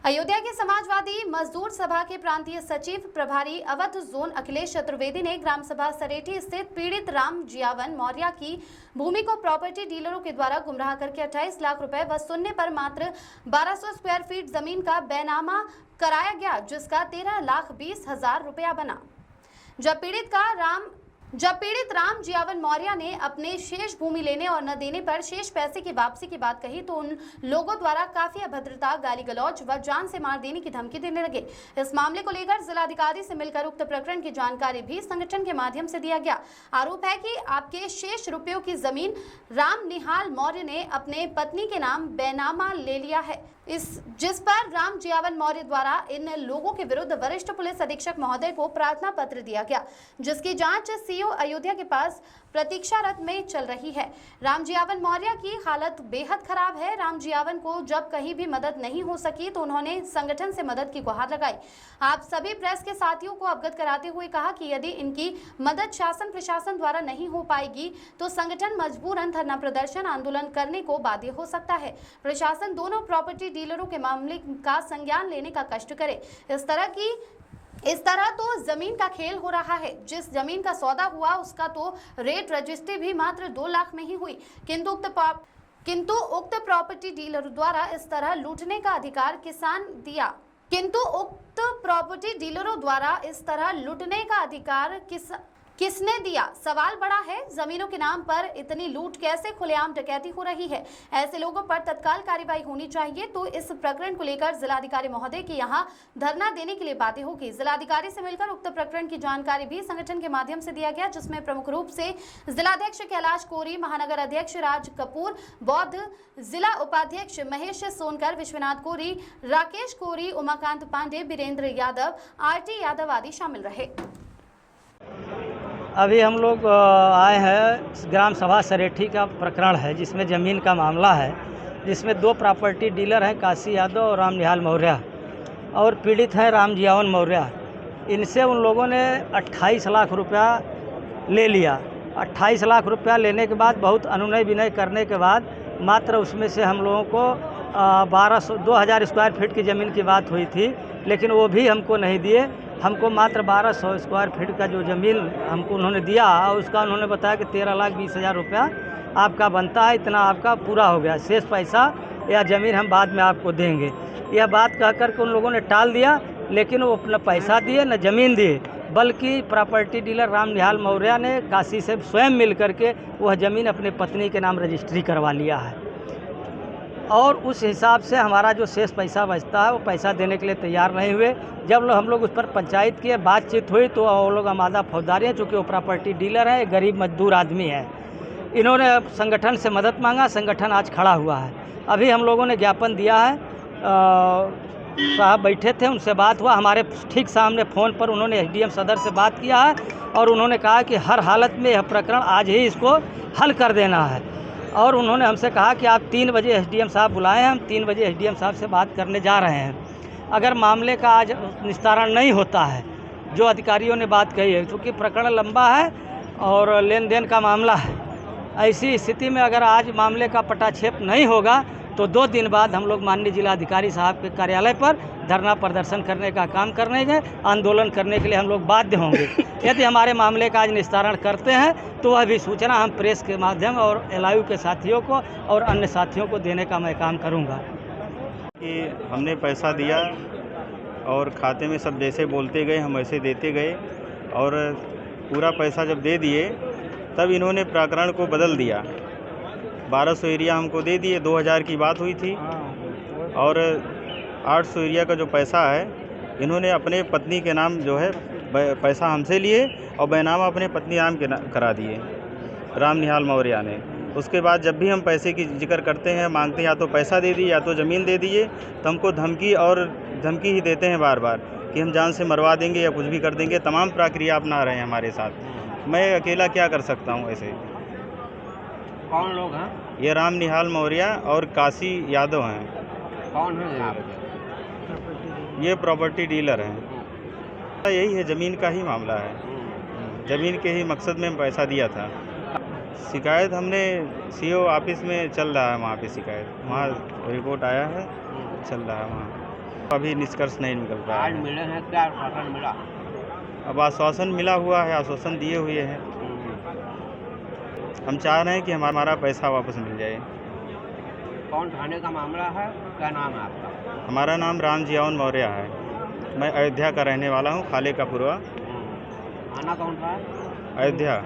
अयोध्या के समाजवादी मजदूर सभा के प्रांतीय सचिव प्रभारी अवध जोन अखिलेश चतुर्वेदी ने ग्राम सभा सरेठी स्थित पीड़ित राम जियावन मौर्य की भूमि को प्रॉपर्टी डीलरों के द्वारा गुमराह करके 28 लाख रुपए वसूलने पर मात्र 1200 स्क्वायर फीट जमीन का बैनामा कराया गया, जिसका 13,20,000 रुपया बना। जब पीड़ित राम जियावन मौर्य ने अपने शेष भूमि लेने और न देने पर शेष पैसे की वापसी की बात कही तो उन लोगों द्वारा काफी अभद्रता, गाली गलौज व जान से मार देने की धमकी देने लगे। इस मामले को लेकर जिलाधिकारी से मिलकर उक्त प्रकरण की जानकारी भी संगठन के माध्यम से दिया गया। आरोप है कि आपके शेष रुपयों की जमीन राम निहाल मौर्य ने अपने पत्नी के नाम बैनामा ले लिया है, जिस पर राम जियावन मौर्य द्वारा इन लोगों के विरुद्ध वरिष्ठ पुलिस अधीक्षक महोदय को प्रार्थना पत्र दिया गया, जिसकी जांच सीओ अयोध्या के पास प्रतीक्षारत में चल रही है। राम जियावन मौर्य की हालत बेहद खराब है। राम जियावन को जब कहीं भी मदद नहीं हो सकी तो उन्होंने संगठन से मदद की गुहार लगाई। आप सभी प्रेस के साथियों को अवगत कराते हुए कहा कि यदि इनकी मदद शासन प्रशासन द्वारा नहीं हो पाएगी तो संगठन मजबूरन धरना प्रदर्शन आंदोलन करने को बाध्य हो सकता है। प्रशासन दोनों प्रॉपर्टी डीलरों के मामले का संज्ञान लेने का कष्ट करे। इस तरह तो जमीन का खेल हो रहा है। जिस जमीन का सौदा हुआ उसका तो रेट रजिस्ट्री भी मात्र 2 लाख में ही हुई, किंतु उक्त प्रॉपर्टी डीलर द्वारा इस तरह लूटने का अधिकार किसने दिया? सवाल बड़ा है। जमीनों के नाम पर इतनी लूट कैसे खुलेआम डकैती हो रही है? ऐसे लोगों पर तत्काल कार्रवाई होनी चाहिए। तो इस प्रकरण को लेकर जिलाधिकारी महोदय की यहां धरना देने के लिए बातें होगी। जिलाधिकारी से मिलकर उक्त प्रकरण की जानकारी भी संगठन के माध्यम से दिया गया, जिसमें प्रमुख रूप से जिलाध्यक्ष कैलाश कोरी, महानगर अध्यक्ष राज कपूर, बौद्ध जिला उपाध्यक्ष महेश सोनकर, विश्वनाथ कोरी, राकेश कोरी, उमाकांत पांडे, बीरेंद्र यादव, RT यादव आदि शामिल रहे। अभी हम लोग आए हैं ग्राम सभा सरेठी का प्रकरण है, जिसमें ज़मीन का मामला है, जिसमें 2 प्रॉपर्टी डीलर हैं, काशी यादव और राम निहाल मौर्य, और पीड़ित हैं राम जियावन मौर्य। इनसे उन लोगों ने 28 लाख रुपया ले लिया। 28 लाख रुपया लेने के बाद बहुत अनुनय विनय करने के बाद मात्र उसमें से हम लोगों को 2000 स्क्वायर फीट की ज़मीन की बात हुई थी, लेकिन वो भी हमको नहीं दिए। हमको मात्र 1200 स्क्वायर फीट का जो ज़मीन हमको उन्होंने दिया, उसका उन्होंने बताया कि 13,20,000 रुपया आपका बनता है, इतना आपका पूरा हो गया, शेष पैसा या ज़मीन हम बाद में आपको देंगे। यह बात कह कर के उन लोगों ने टाल दिया, लेकिन वो अपना पैसा दिए न ज़मीन दिए, बल्कि प्रॉपर्टी डीलर राम निहाल मौर्य ने काशी से स्वयं मिल करके वह ज़मीन अपने पत्नी के नाम रजिस्ट्री करवा लिया है, और उस हिसाब से हमारा जो शेष पैसा बचता है वो पैसा देने के लिए तैयार नहीं हुए। जब हम लोग उस पर पंचायत किए, बातचीत हुई, तो वो लोग आमादा फौजदारी हैं, चूँकि वो प्रॉपर्टी डीलर है, गरीब मजदूर आदमी है। इन्होंने संगठन से मदद मांगा, संगठन आज खड़ा हुआ है। अभी हम लोगों ने ज्ञापन दिया है, साहब बैठे थे, उनसे बात हुआ, हमारे ठीक सामने फ़ोन पर उन्होंने SDM सदर से बात किया है, और उन्होंने कहा कि हर हालत में यह प्रकरण आज ही इसको हल कर देना है। और उन्होंने हमसे कहा कि आप 3 बजे SDM साहब बुलाएं, हम 3 बजे SDM साहब से बात करने जा रहे हैं। अगर मामले का आज निस्तारण नहीं होता है, जो अधिकारियों ने बात कही है, क्योंकि प्रकरण लंबा है और लेन देन का मामला है, ऐसी स्थिति में अगर आज मामले का पटाक्षेप नहीं होगा तो 2 दिन बाद हम लोग माननीय जिलाधिकारी साहब के कार्यालय पर धरना प्रदर्शन करने का काम करने, आंदोलन करने के लिए हम लोग बाध्य होंगे। यदि हमारे मामले का आज निस्तारण करते हैं तो वह भी सूचना हम प्रेस के माध्यम और LIU के साथियों को और अन्य साथियों को देने का मैं काम करूंगा। कि हमने पैसा दिया और खाते में सब जैसे बोलते गए हम वैसे देते गए, और पूरा पैसा जब दे दिए तब इन्होंने प्रकरण को बदल दिया। 1200 एरिया हमको दे दिए, 2000 की बात हुई थी, और 800 एरिया का जो पैसा है इन्होंने अपने पत्नी के नाम जो है पैसा हमसे लिए और बैनामा अपने पत्नी नाम के करा दिए राम निहाल मौर्य ने। उसके बाद जब भी हम पैसे की जिक्र करते हैं, मांगते हैं, या तो पैसा दे दिए या तो ज़मीन दे दिए, तो हमको धमकी ही देते हैं बार बार कि हम जान से मरवा देंगे या कुछ भी कर देंगे। तमाम प्रक्रिया अपना रहे हैं हमारे साथ। मैं अकेला क्या कर सकता हूँ ऐसे। कौन लोग हैं? ये राम निहाल मौर्य और काशी यादव हैं। कौन है? ये प्रॉपर्टी डीलर हैं। यही है, ज़मीन का ही मामला है। ज़मीन के ही मकसद में पैसा दिया था। शिकायत हमने CO ऑफिस में चल रहा है, वहाँ पे शिकायत, वहाँ रिपोर्ट आया है, चल रहा है वहाँ। अभी निष्कर्ष नहीं निकल रहा आज है। मिले हैं, क्या आश्वासन मिला? अब आश्वासन मिला हुआ है, आश्वासन दिए हुए हैं। हम चाह रहे हैं कि हमारा पैसा वापस मिल जाए। कौन थाने का मामला है? क्या नाम है आपका? हमारा नाम राम जियावन मौर्य है। मैं अयोध्या का रहने वाला हूँ, खाले का पुरवा, आना कौन सा है? अयोध्या।